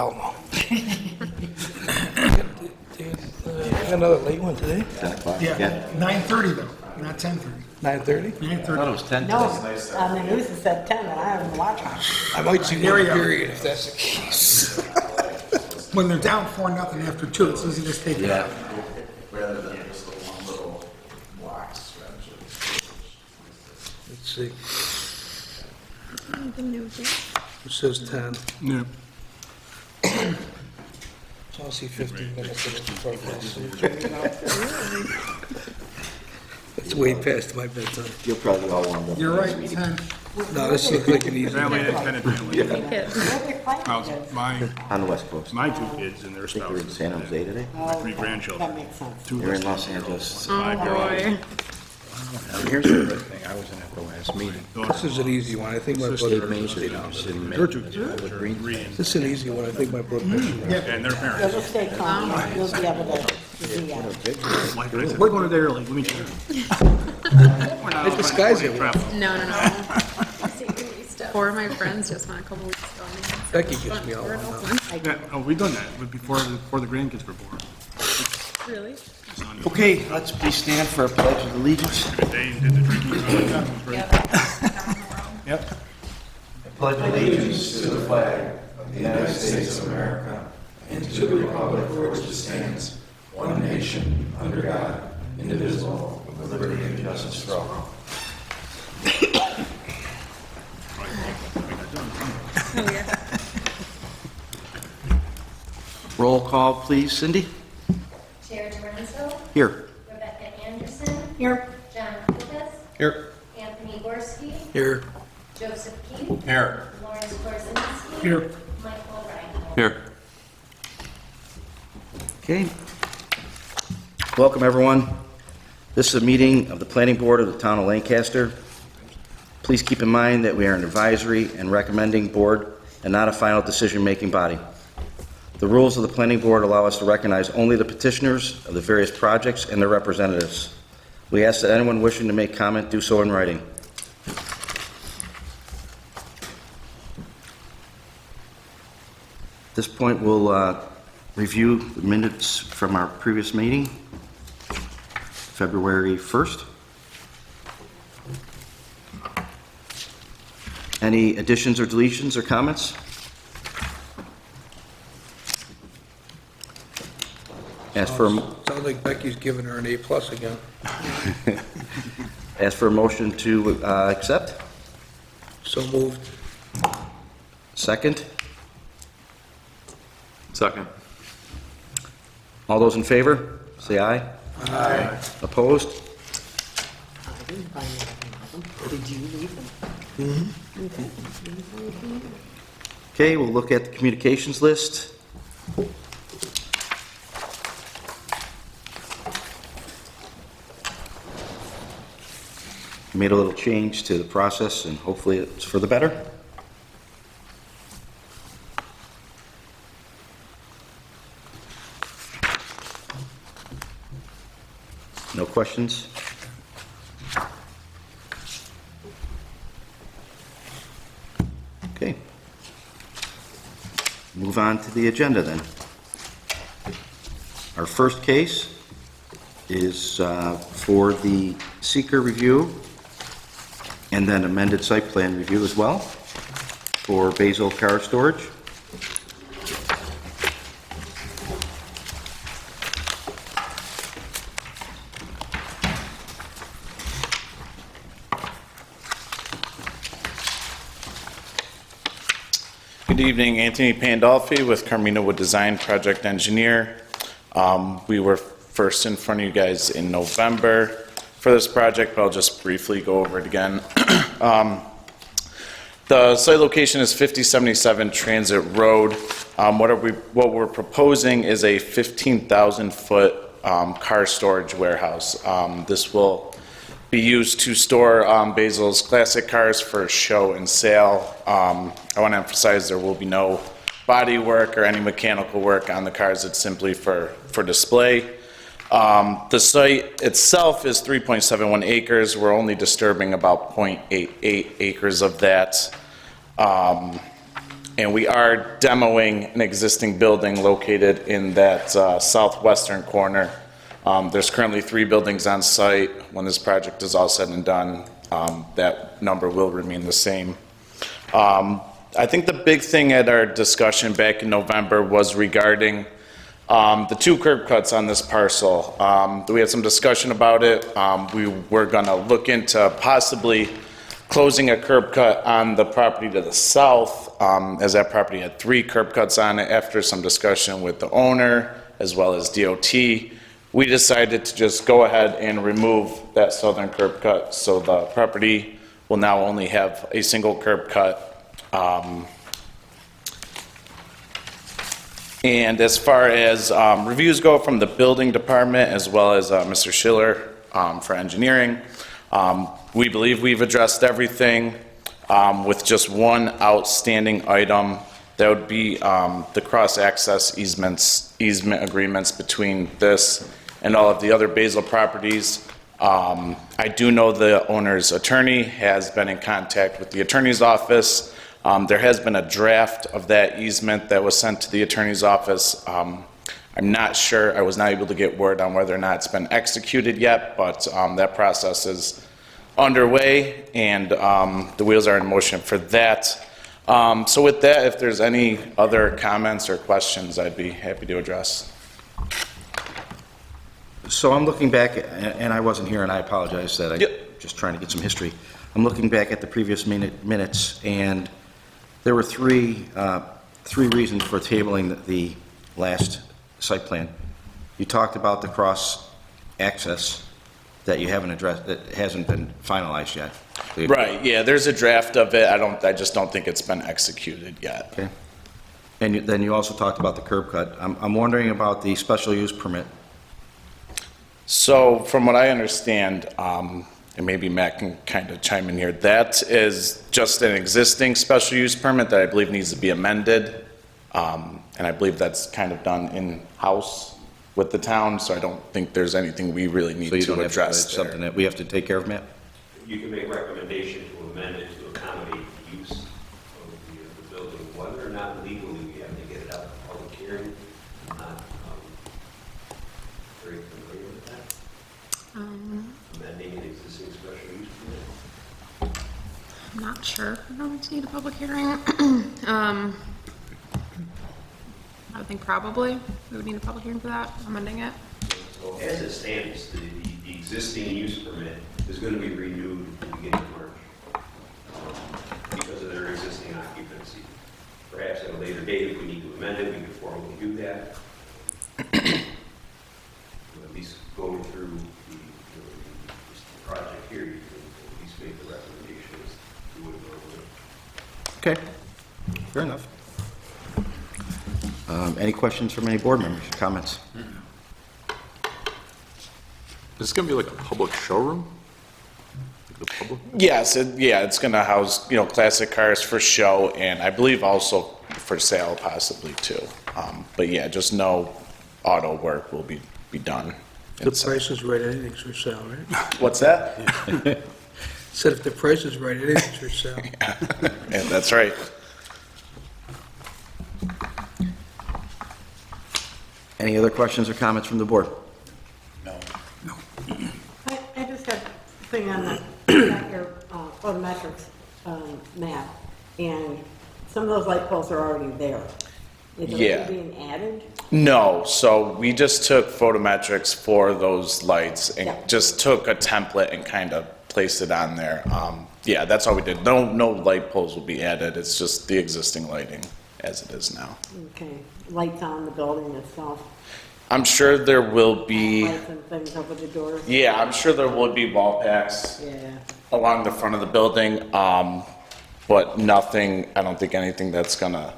Hell no. Another late one today? 10 o'clock Yeah, again? 9:30 though, not 10:30. 9:30? 9:30. it was 10 No, today. on the news it said 10, and I haven't watched it. I might see There one we go. period if that's the case. When they're down 4-0 after 2, it's easy to take it out. rather than just the one little block strategy. Let's see. The new thing. It says 10. Yeah. So I'll see 15 minutes of the progress. It's way past my bedtime. You'll probably all warmed up. You're right, 10. No, this looks like an easy That way one. it's kind of family. Kids. Where they playing How's kids? my On the West Coast. my two kids and their I think we're in spouses. San Jose today. Oh, Three grandchildren. that makes sense. You're in Los Angeles. Oh, boy. Here's the good thing, I wasn't at the last meeting. This is an easy one. I think my blood Dave pressure Main will stay Street, down. I was in Main. Your two kids With are Green. three and This is an easy one. I think my blood pressure. their parents. It'll stay calm, you'll be able to see it. Like I said, We're going to there early, let me tell you. we're not They disguise it. travel. No. 4 of my friends just went a couple weeks ago. and they had Becky so gives much me all fun. one now. Yeah, oh, we've done that but before the grandkids were born. Really? It's on Okay, let's please stand for a pledge of allegiance. They did the drinking. Yep. Pledge allegiance to the flag of the United States of America and to the republic for which it stands, one nation, under God, indivisible, with liberty and justice for all. Oh, yeah. Roll call, please, Cindy? Chair Lorenzo, Here. Rebecca Anderson, Here, John Lucas, Here. Anthony Gorski, Here. Joseph Keith, Here. Lawrence Korzinski, Here. Michael Reinhold. Here. Okay. Welcome, everyone. This is a meeting of the Planning Board of the Town of Lancaster. Please keep in mind that we are an advisory and recommending board and not a final decision-making body. The rules of the Planning Board allow us to recognize only the petitioners of the various projects and their representatives. We ask that anyone wishing to make comment do so in writing. At this point, we'll review the minutes from our previous meeting, February 1st. Any additions or deletions or comments? Ask for, Sounds like Becky's giving her an A+ again. ask for a motion to accept. So moved. Second. Second. All those in favor, say aye. Aye. Opposed? I didn't find anything of them. Did you leave them? Okay, we'll look at the communications list. Made a little change to the process, and hopefully it's for the better. No questions? Okay. Move on to the agenda then. Our first case is for the seeker review and then amended site plan review as well for Basil Car Storage. Good evening, Anthony Pandolfi with Carmina Wood Design Project Engineer. We were first in front of you guys in November for this project, but I'll just briefly go over it again. The site location is 5077 Transit Road. What we're proposing is a 15,000-foot car storage warehouse. This will be used to store Basil's classic cars for show and sale. I want to emphasize there will be no body work or any mechanical work on the cars. It's simply for display. The site itself is 3.71 acres. We're only disturbing about 0.88 acres of that. And we are demoing an existing building located in that southwestern corner. There's currently 3 buildings on site. When this project is all said and done, that number will remain the same. I think the big thing at our discussion back in November was regarding the 2 curb cuts on this parcel. We had some discussion about it. We were going to look into possibly closing a curb cut on the property to the south, as that property had 3 curb cuts on it. After some discussion with the owner as well as DOT, we decided to just go ahead and remove that southern curb cut. So the property will now only have a single curb cut. And as far as reviews go from the building department as well as Mr. Schiller for engineering, we believe we've addressed everything with just one outstanding item. That would be the cross-access easement agreements between this and all of the other Basil properties. I do know the owner's attorney has been in contact with the attorney's office. There has been a draft of that easement that was sent to the attorney's office. I'm not sure, I was not able to get word on whether or not it's been executed yet, but that process is underway, and the wheels are in motion for that. So with that, if there's any other comments or questions, I'd be happy to address. So I'm looking back, and I wasn't here, and I apologize that I'm just trying to get some history. I'm looking back at the previous minutes, and there were three reasons for tabling the last site plan. You talked about the cross-access that you haven't addressed, that hasn't been finalized yet. Right, yeah, there's a draft of it. I just don't think it's been executed yet. Okay. And then you also talked about the curb cut. I'm wondering about the special use permit. So from what I understand, and maybe Matt can kind of chime in here, that is just an existing special use permit that I believe needs to be amended. And I believe that's kind of done in-house with the town, so I don't think there's anything we really need So you to don't have to, address it's there. something that we have to take care of, Matt? You can make recommendation to amend it to accommodate the use of the building, whether or not legally we have to get it out of public hearing. I'm not very familiar with that. Amending an existing special use permit. I'm not sure if we're going to need a public hearing. I would think probably we would need a public hearing for that, amending it. So as it stands, the existing use permit is going to be renewed at the beginning of March because of their existing occupancy. Perhaps at a later date, if we need to amend it, we could formally do that. At least going through the project here, you can at least make the recommendations you would normally. Okay, fair enough. Any questions from any board members, comments? Is this going to be like a public showroom? Like the public? Yes, it's going to house, classic cars for show, and I believe also for sale possibly too. But yeah, just no auto work will be done. The price is right, anything's for sale, right? What's that? Said if the price is right, anything's for sale. Yeah, that's right. Any other questions or comments from the board? I just got a thing on your photometrics map, and some of those light poles are already there. Is Yeah. it being added? No, so we just took photometrics for those lights and Yeah. just took a template and kind of placed it on there. Yeah, that's all we did. No light poles will be added. It's just the existing lighting as it is now. Okay, lights on the building itself, I'm sure there will be, lights and things over the doors? yeah, I'm sure there will be wall packs Yeah, along the front of the building, but nothing, I don't think anything that's gonna,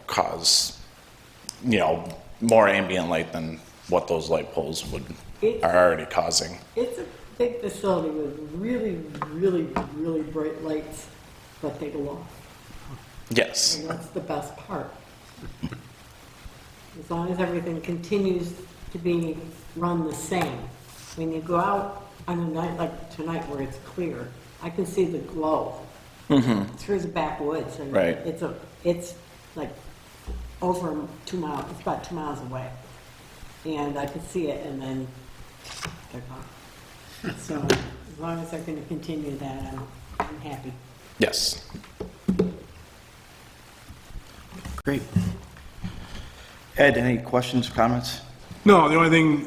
cause, more ambient light than what those light poles are already causing. it's a big facility with really, really, really bright lights, but they glow. Yes, And that's the best part. As long as everything continues to be run the same. When you go out on a night like tonight where it's clear, I can see the glow through the backwoods. And Right. it's a it's like over 2 miles, it's about 2 miles away. And I could see it and then they're gone. So as long as they're gonna continue that, I'm happy. Yes. Great. Ed, any questions, comments? No, the only thing,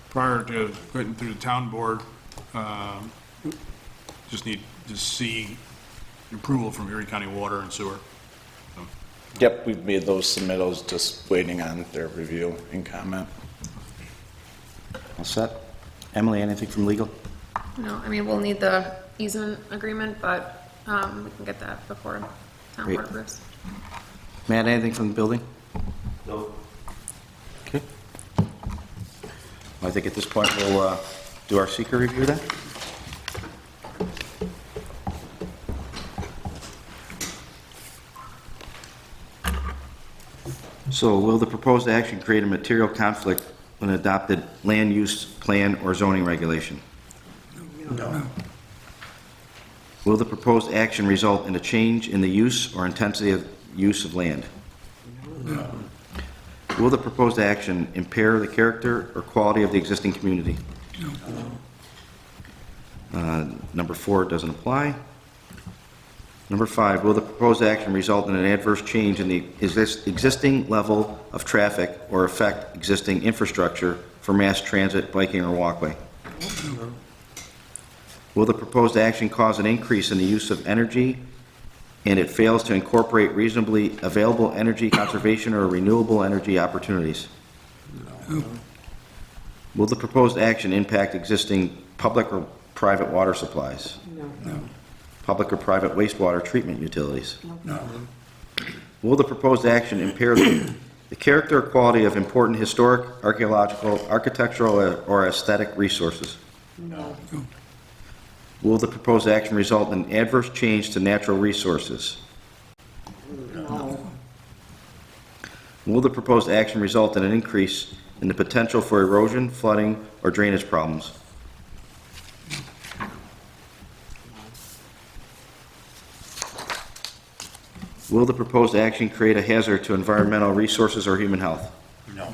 prior to putting through the town board, just need to see approval from Erie County Water and Sewer. Yep, we've made those submittals, just waiting on their review and comment. All set? Emily, anything from legal? No, I mean, we'll need the easement agreement, but we can get that before town Great. board approves. Matt, anything from the building? No? Okay. I think at this point, we'll do our seeker review then. So will the proposed action create a material conflict with an adopted land use plan or zoning regulation? No. Will the proposed action result in a change in the use or intensity of use of land? No. Will the proposed action impair the character or quality of the existing community? Number 4 doesn't apply. Number 5, will the proposed action result in an adverse change in the existing level of traffic or affect existing infrastructure for mass transit, biking, or walkway? Will the proposed action cause an increase in the use of energy and it fails to incorporate reasonably available energy conservation or renewable energy opportunities? Will the proposed action impact existing public or private water supplies? No. Public or private wastewater treatment utilities? No. Will the proposed action impair the character or quality of important historic, archaeological, architectural, or aesthetic resources? No. Will the proposed action result in adverse change to natural resources? No. Will the proposed action result in an increase in the potential for erosion, flooding, or drainage problems? Will the proposed action create a hazard to environmental resources or human health? No.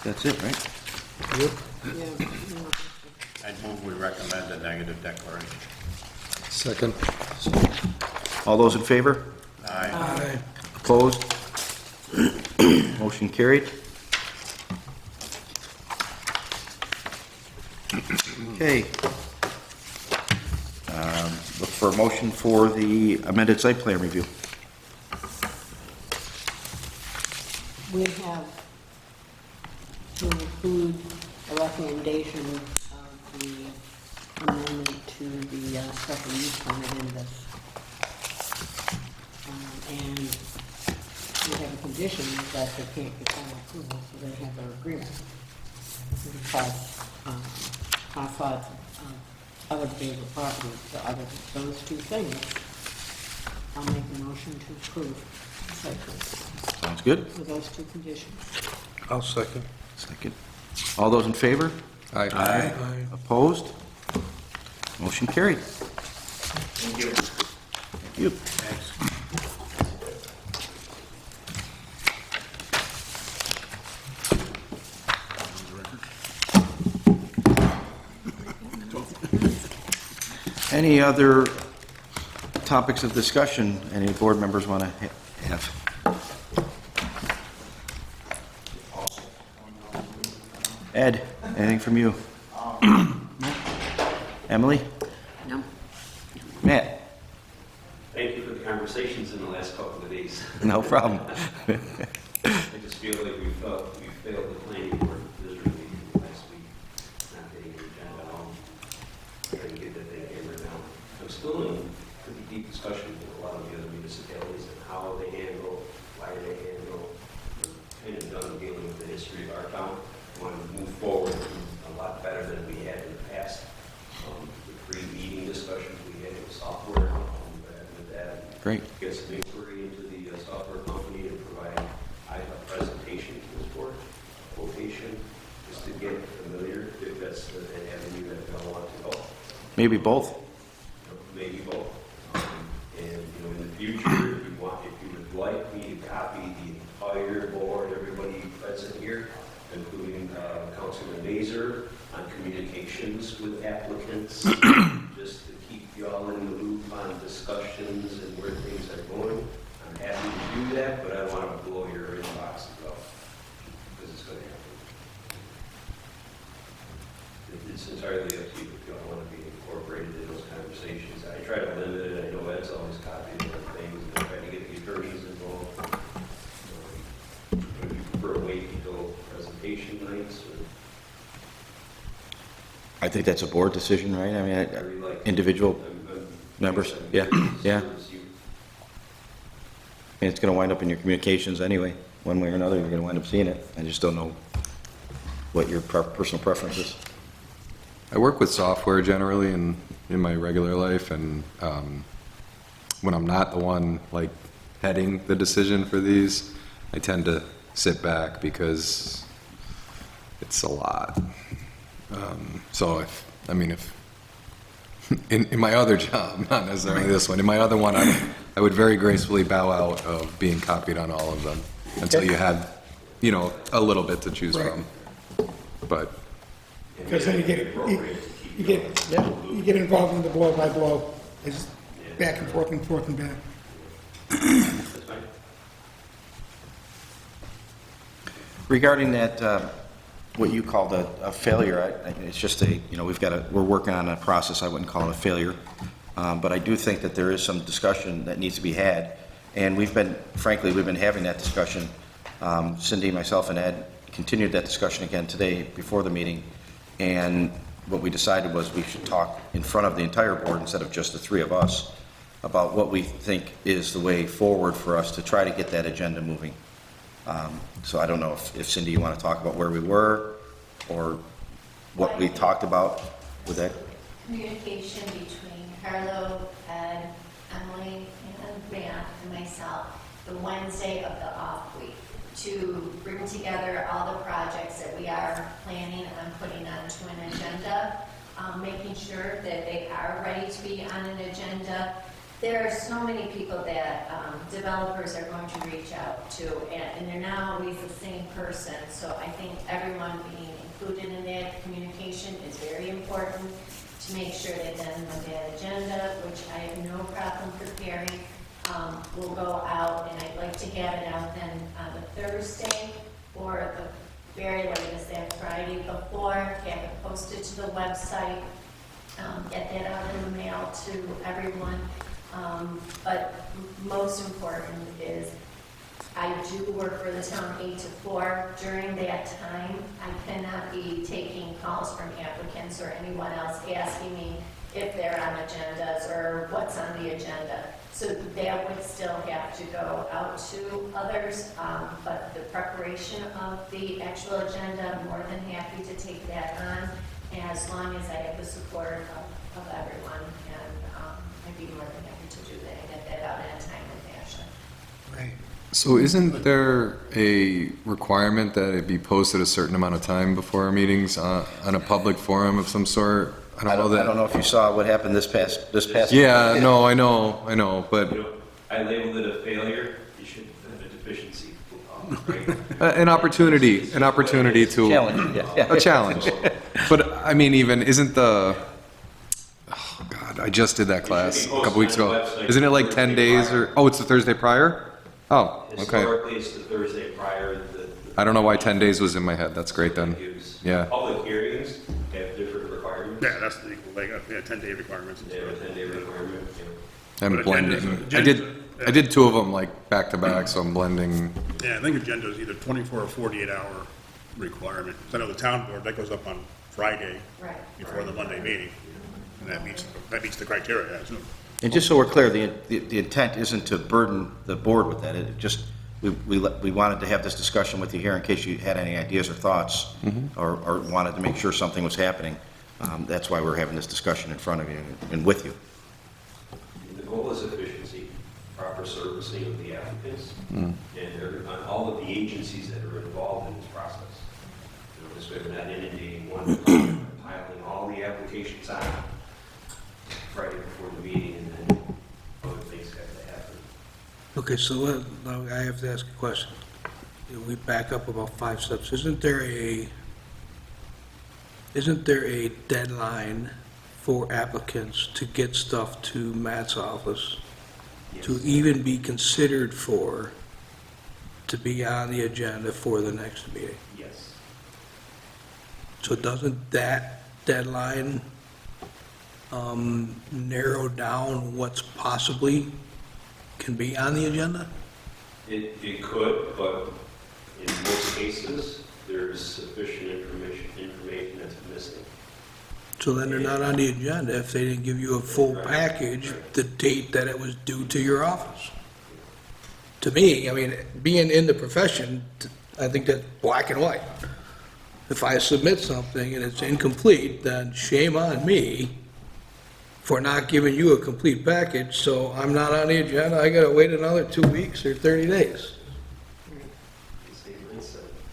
That's it, right? Yeah. No. I'd move we recommend a negative declaration. Second. All those in favor? Aye. Opposed? Motion carried. Okay. Look for a motion for the amended site plan review. We have to include a recommendation of the amendment to the special use permit in this. And we have a condition that they can't get final approval, so they have their agreement. Because I thought other bigger properties, so other than those two things, I'll make a motion to approve the site plan Sounds good. with those two conditions. I'll second. Second. All those in favor? Aye. Opposed? Motion carried. Thank you. Thank you. Any other topics of discussion any board members want to have? Ed, anything from you? Emily? No? Matt? Thank you for the conversations in the last couple of days. No problem. I just feel like we failed the planning board miserably last week, not getting the agenda at all, trying to get that thing hammered down. I'm still in pretty deep discussion with a lot of the other municipalities and how they handle, why they handle. We're kind of done dealing with the history of our town. We want to move forward a lot better than we had in the past. The pre-meeting discussions we had with software, with that. Great. Get some inquiry into the software company and provide a presentation to this board, a quotation, just to get familiar if that's an avenue that we all want to go. Maybe both. maybe both. And, you know, in the future, if you would like me to copy the entire board, everybody present here, including Councilman Mazer, on communications with applicants, just to keep you all in the loop on discussions and where things are going. I'm happy to do that, but I want to blow your inbox up, because it's going to happen. It's entirely up to you if you all want to be incorporated in those conversations. I try to limit it. I know Ed's always copying other things, and I try to get the attorneys involved. Would you prefer to wait until presentation nights, or I think that's a board decision, right? I mean, are you like individual members, yeah, yeah. service you? And it's going to wind up in your communications anyway, one way or another, you're going to wind up seeing it. I just don't know what your personal preference is. I work with software generally in my regular life, and when I'm not the one like heading the decision for these, I tend to sit back because it's a lot. So if in my other job, not necessarily this one, in my other one, I would very gracefully bow out of being copied on all of them until you had, you know, a little bit to choose from. But Because then you get involved in the blow by blow. It's back and forth and forth and back. That's fine. Regarding that, what you called a failure, it's just we're working on a process, I wouldn't call it a failure. But I do think that there is some discussion that needs to be had. And frankly, we've been having that discussion. Cindy, myself, and Ed continued that discussion again today before the meeting. And what we decided was we should talk in front of the entire board instead of just the three of us about what we think is the way forward for us to try to get that agenda moving. So I don't know if Cindy, you want to talk about where we were or what we talked about with that? Communication between Carlo, Ed, Emily, and Van, and myself, the Wednesday of the off week, to bring together all the projects that we are planning on putting onto an agenda, making sure that they are ready to be on an agenda. There are so many people that developers are going to reach out to, and they're not always the same person. So I think everyone being included in that communication is very important to make sure that then when that agenda, which I have no problem preparing, will go out, and I'd like to have it out then on the Thursday or the very latest that Friday before, have it posted to the website, get that out in the mail to everyone. But most important is I do work for the town 8 to 4. During that time, I cannot be taking calls from applicants or anyone else asking me if they're on agendas or what's on the agenda. So that would still have to go out to others, but the preparation of the actual agenda, I'm more than happy to take that on as long as I have the support of everyone, and I'd be more than happy to do that and get that out in a timely fashion. Right. so isn't there a requirement that it be posted a certain amount of time before our meetings on a public forum of some sort? I don't know if you saw what happened this past. Yeah, no, I know, but You know, I labeled it a failure. You should have a deficiency. Right? an opportunity to Challenge, yeah. a challenge. But I mean, even isn't oh God, I just did that class a couple weeks ago. Isn't it like 10 days or? Oh, it's the Thursday prior. Oh, okay. Historically, it's the Thursday prior. I don't know why 10 days was in my head. That's great then. Yeah. Public hearings have different requirements. Yeah, that's the, like, 10-day requirements. They have a 10-day requirement. Yeah. I'm But blending. agendas- I did two of them like back to back, so I'm blending. Yeah, I think agenda is either 24 or 48-hour requirement. So I know the town board, that goes up on Friday Right. before the Monday meeting, and that meets the criteria, I assume. And just so we're clear, the intent isn't to burden the board with that. It just, we wanted to have this discussion with you here in case you had any ideas or thoughts, or wanted to make sure something was happening. That's why we're having this discussion in front of you and with you. The goal is efficiency, proper servicing of the applicants, and on all of the agencies that are involved in this process. You know, this way we're not inundating one, piling all the applications on Friday before the meeting, Okay, so now I have to ask a question. We back up about 5 steps. Isn't there a deadline for applicants to get stuff to Matt's office to even be considered to be on the agenda for the next meeting? Yes. So doesn't that deadline narrow down what's possibly can be on the agenda? It could, but in most cases, there's sufficient information that's missing. So then they're not on the agenda if they didn't give you a full package, the date that it was due to your office. To me, I mean, being in the profession, I think that's black and white. If I submit something and it's incomplete, then shame on me for not giving you a complete package, so I'm not on the agenda, I gotta wait another 2 weeks or 30 days.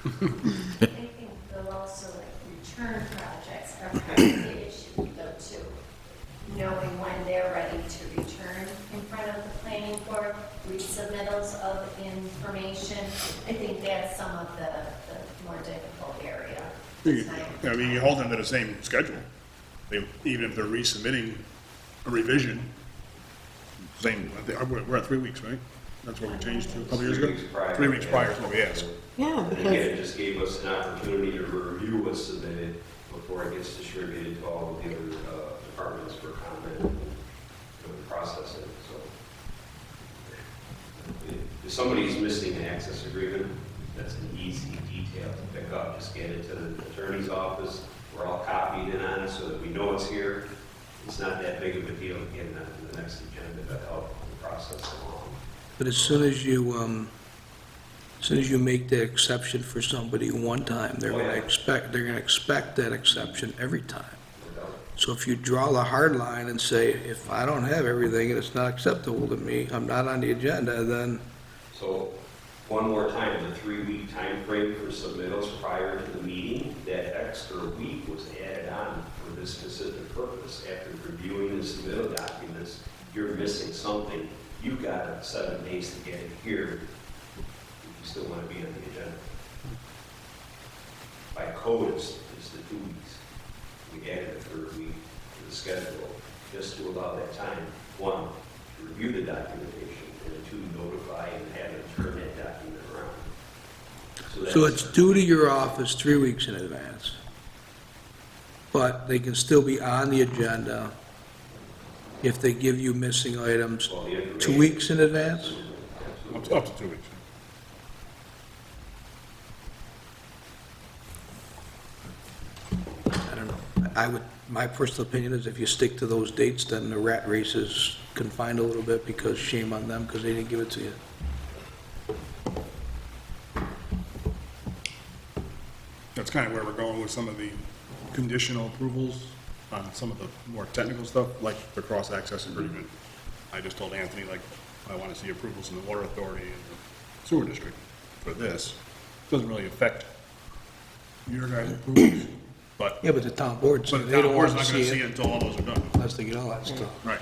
I think they'll also, like, return projects are part of the issue, though, too. Knowing when they're ready to return in front of the planning board, resubmittals of information. I think that's some of the more difficult area. I mean, you hold them to the same schedule. Even if they're resubmitting a revision, we're at 3 weeks, right? That's what we changed to a couple years ago? 3 weeks prior. 3 weeks prior is what we asked. Yeah, And because again, it just gave us an opportunity to review what's submitted before it gets distributed to all of the other departments for comment and processing, so. If somebody's missing an access agreement, that's an easy detail to pick up. Just get it to the attorney's office. We're all copied in on it so that we know it's here. It's not that big of a deal to get it on the next agenda to help the process along. But as soon as you make that exception for somebody one time, they're gonna expect that exception every time. So if you draw the hard line and say, if I don't have everything and it's not acceptable to me, I'm not on the agenda, then So, one more time, the 3-week time frame for submittals prior to the meeting, that extra week was added on for this specific purpose. After reviewing the submittal documents, you're missing something, you've got 7 days to get it here if you still want to be on the agenda. By code, it's the 2 weeks. We added a 3rd week to the schedule just to allow that time, 1, to review the documentation, and 2, notify and have it turn that document around. so it's due to your office 3 weeks in advance. But they can still be on the agenda if they give you missing items Well, the information- 2 weeks in advance? Up to 2 weeks. I don't know. My personal opinion is if you stick to those dates, then the rat race is confined a little bit because shame on them because they didn't give it to you. That's kind of where we're going with some of the conditional approvals on some of the more technical stuff, like the cross-access agreement. I just told Anthony, like, I want to see approvals from the water authority and the sewer district for this. Doesn't really affect your guys' approvals, but Yeah, but the town board said the they town don't board's want not to going to see see it it until all those are done. unless they get all that stuff. Right.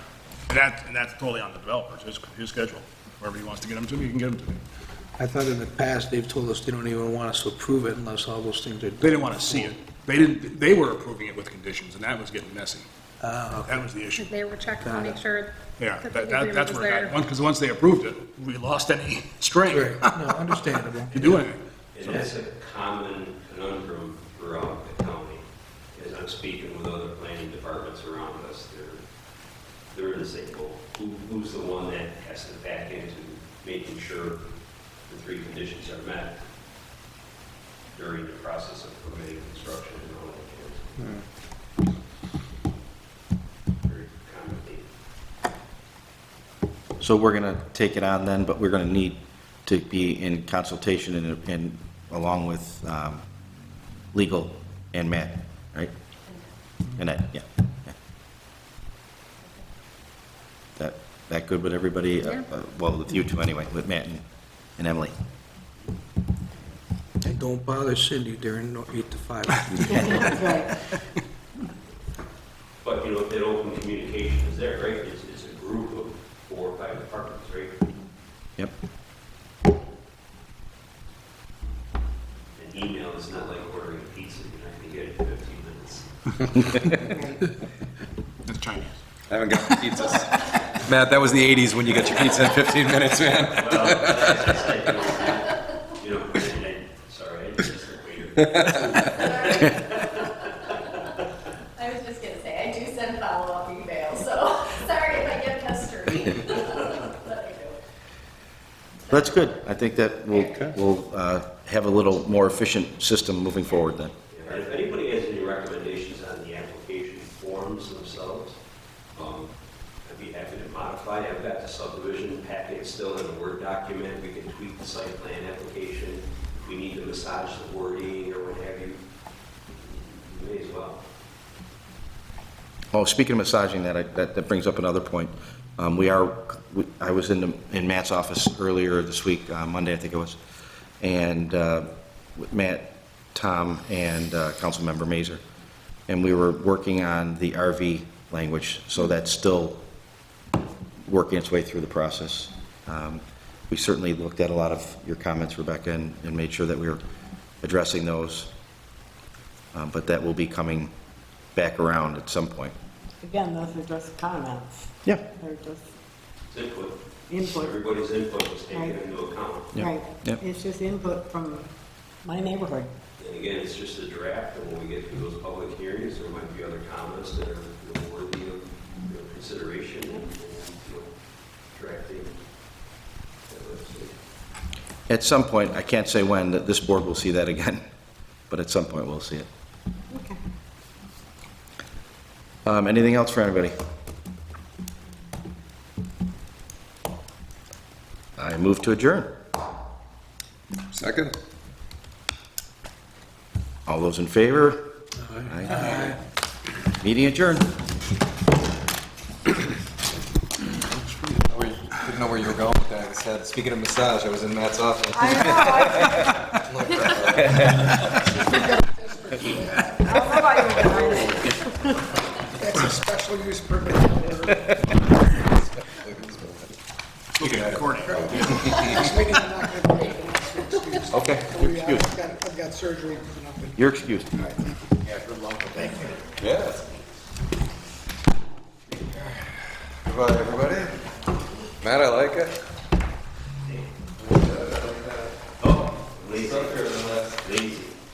And that's totally on the developer, his schedule. Wherever he wants to get them to me, he can get them to me. I thought in the past, they've told us they don't even want us to approve it unless all those things are. They didn't want to see it. They were approving it with conditions, and that was getting messy. Okay. That was the issue. They were checking to make sure Yeah, that the agreement that's was where it got, there. because once they approved it, we lost any strength Right, no, understandable. to do anything. And that's a common conundrum throughout the county. As I'm speaking with other planning departments around us, they're in the same boat. Who's the one that has to back into making sure the 3 conditions are met during the process of permitting construction and all that? Very commonly. So we're going to take it on then, but we're going to need to be in consultation and along with legal and Matt, right? And that, yeah. That good with everybody? Yeah. Well, with you two anyway, with Matt and Emily. And don't bother Cindy during 8 to 5. that's right. But, you know, that open communication is there, right? It's a group of 4 or 5 departments, right? Yep. An email is not like ordering pizza, you're not gonna get it in 15 minutes. It's Chinese. I haven't gotten pizzas. Matt, that was the 80s when you get your pizza in 15 minutes, man. Well, as I said, sorry, I just waiter. I was just gonna say, I do send follow-up emails, so sorry if I get pestered. But I do. That's good. I think that we'll have a little more efficient system moving forward then. And if anybody has any recommendations on the application forms themselves, I'd be happy to modify. I've got the subdivision packet still in a Word document. We can tweak the site plan application. If we need to massage the wording or what have you, you may as well. Oh, speaking of massaging that brings up another point. I was in Matt's office earlier this week, Monday I think it was, and with Matt, Tom, and Councilmember Mazer, and we were working on the RV language, so that's still working its way through the process. We certainly looked at a lot of your comments, Rebecca, and made sure that we were addressing those, but that will be coming back around at some point. Again, those are just comments. Yeah. They're just It's input. input. Everybody's input was taken Right. into account. Yeah. Right. Yep. It's just input from my neighborhood. And again, it's just a draft, and when we get through those public hearings, there might be other comments that are worthy of consideration and drafting. At some point, I can't say when, that this board will see that again, but at some point we'll see it. Okay. Anything else for anybody? I move to adjourn. Second? All those in favor? Aye. Meeting adjourned. Didn't know where you were going with that. I said, speaking of massage, I was in Matt's office. I don't know about you guys. That's a special use permit. Okay, recording. Next meeting, I'm not gonna be able to excuse. Okay, you're excused. I've got surgery coming up. You're excused. All right, thank you. Yeah,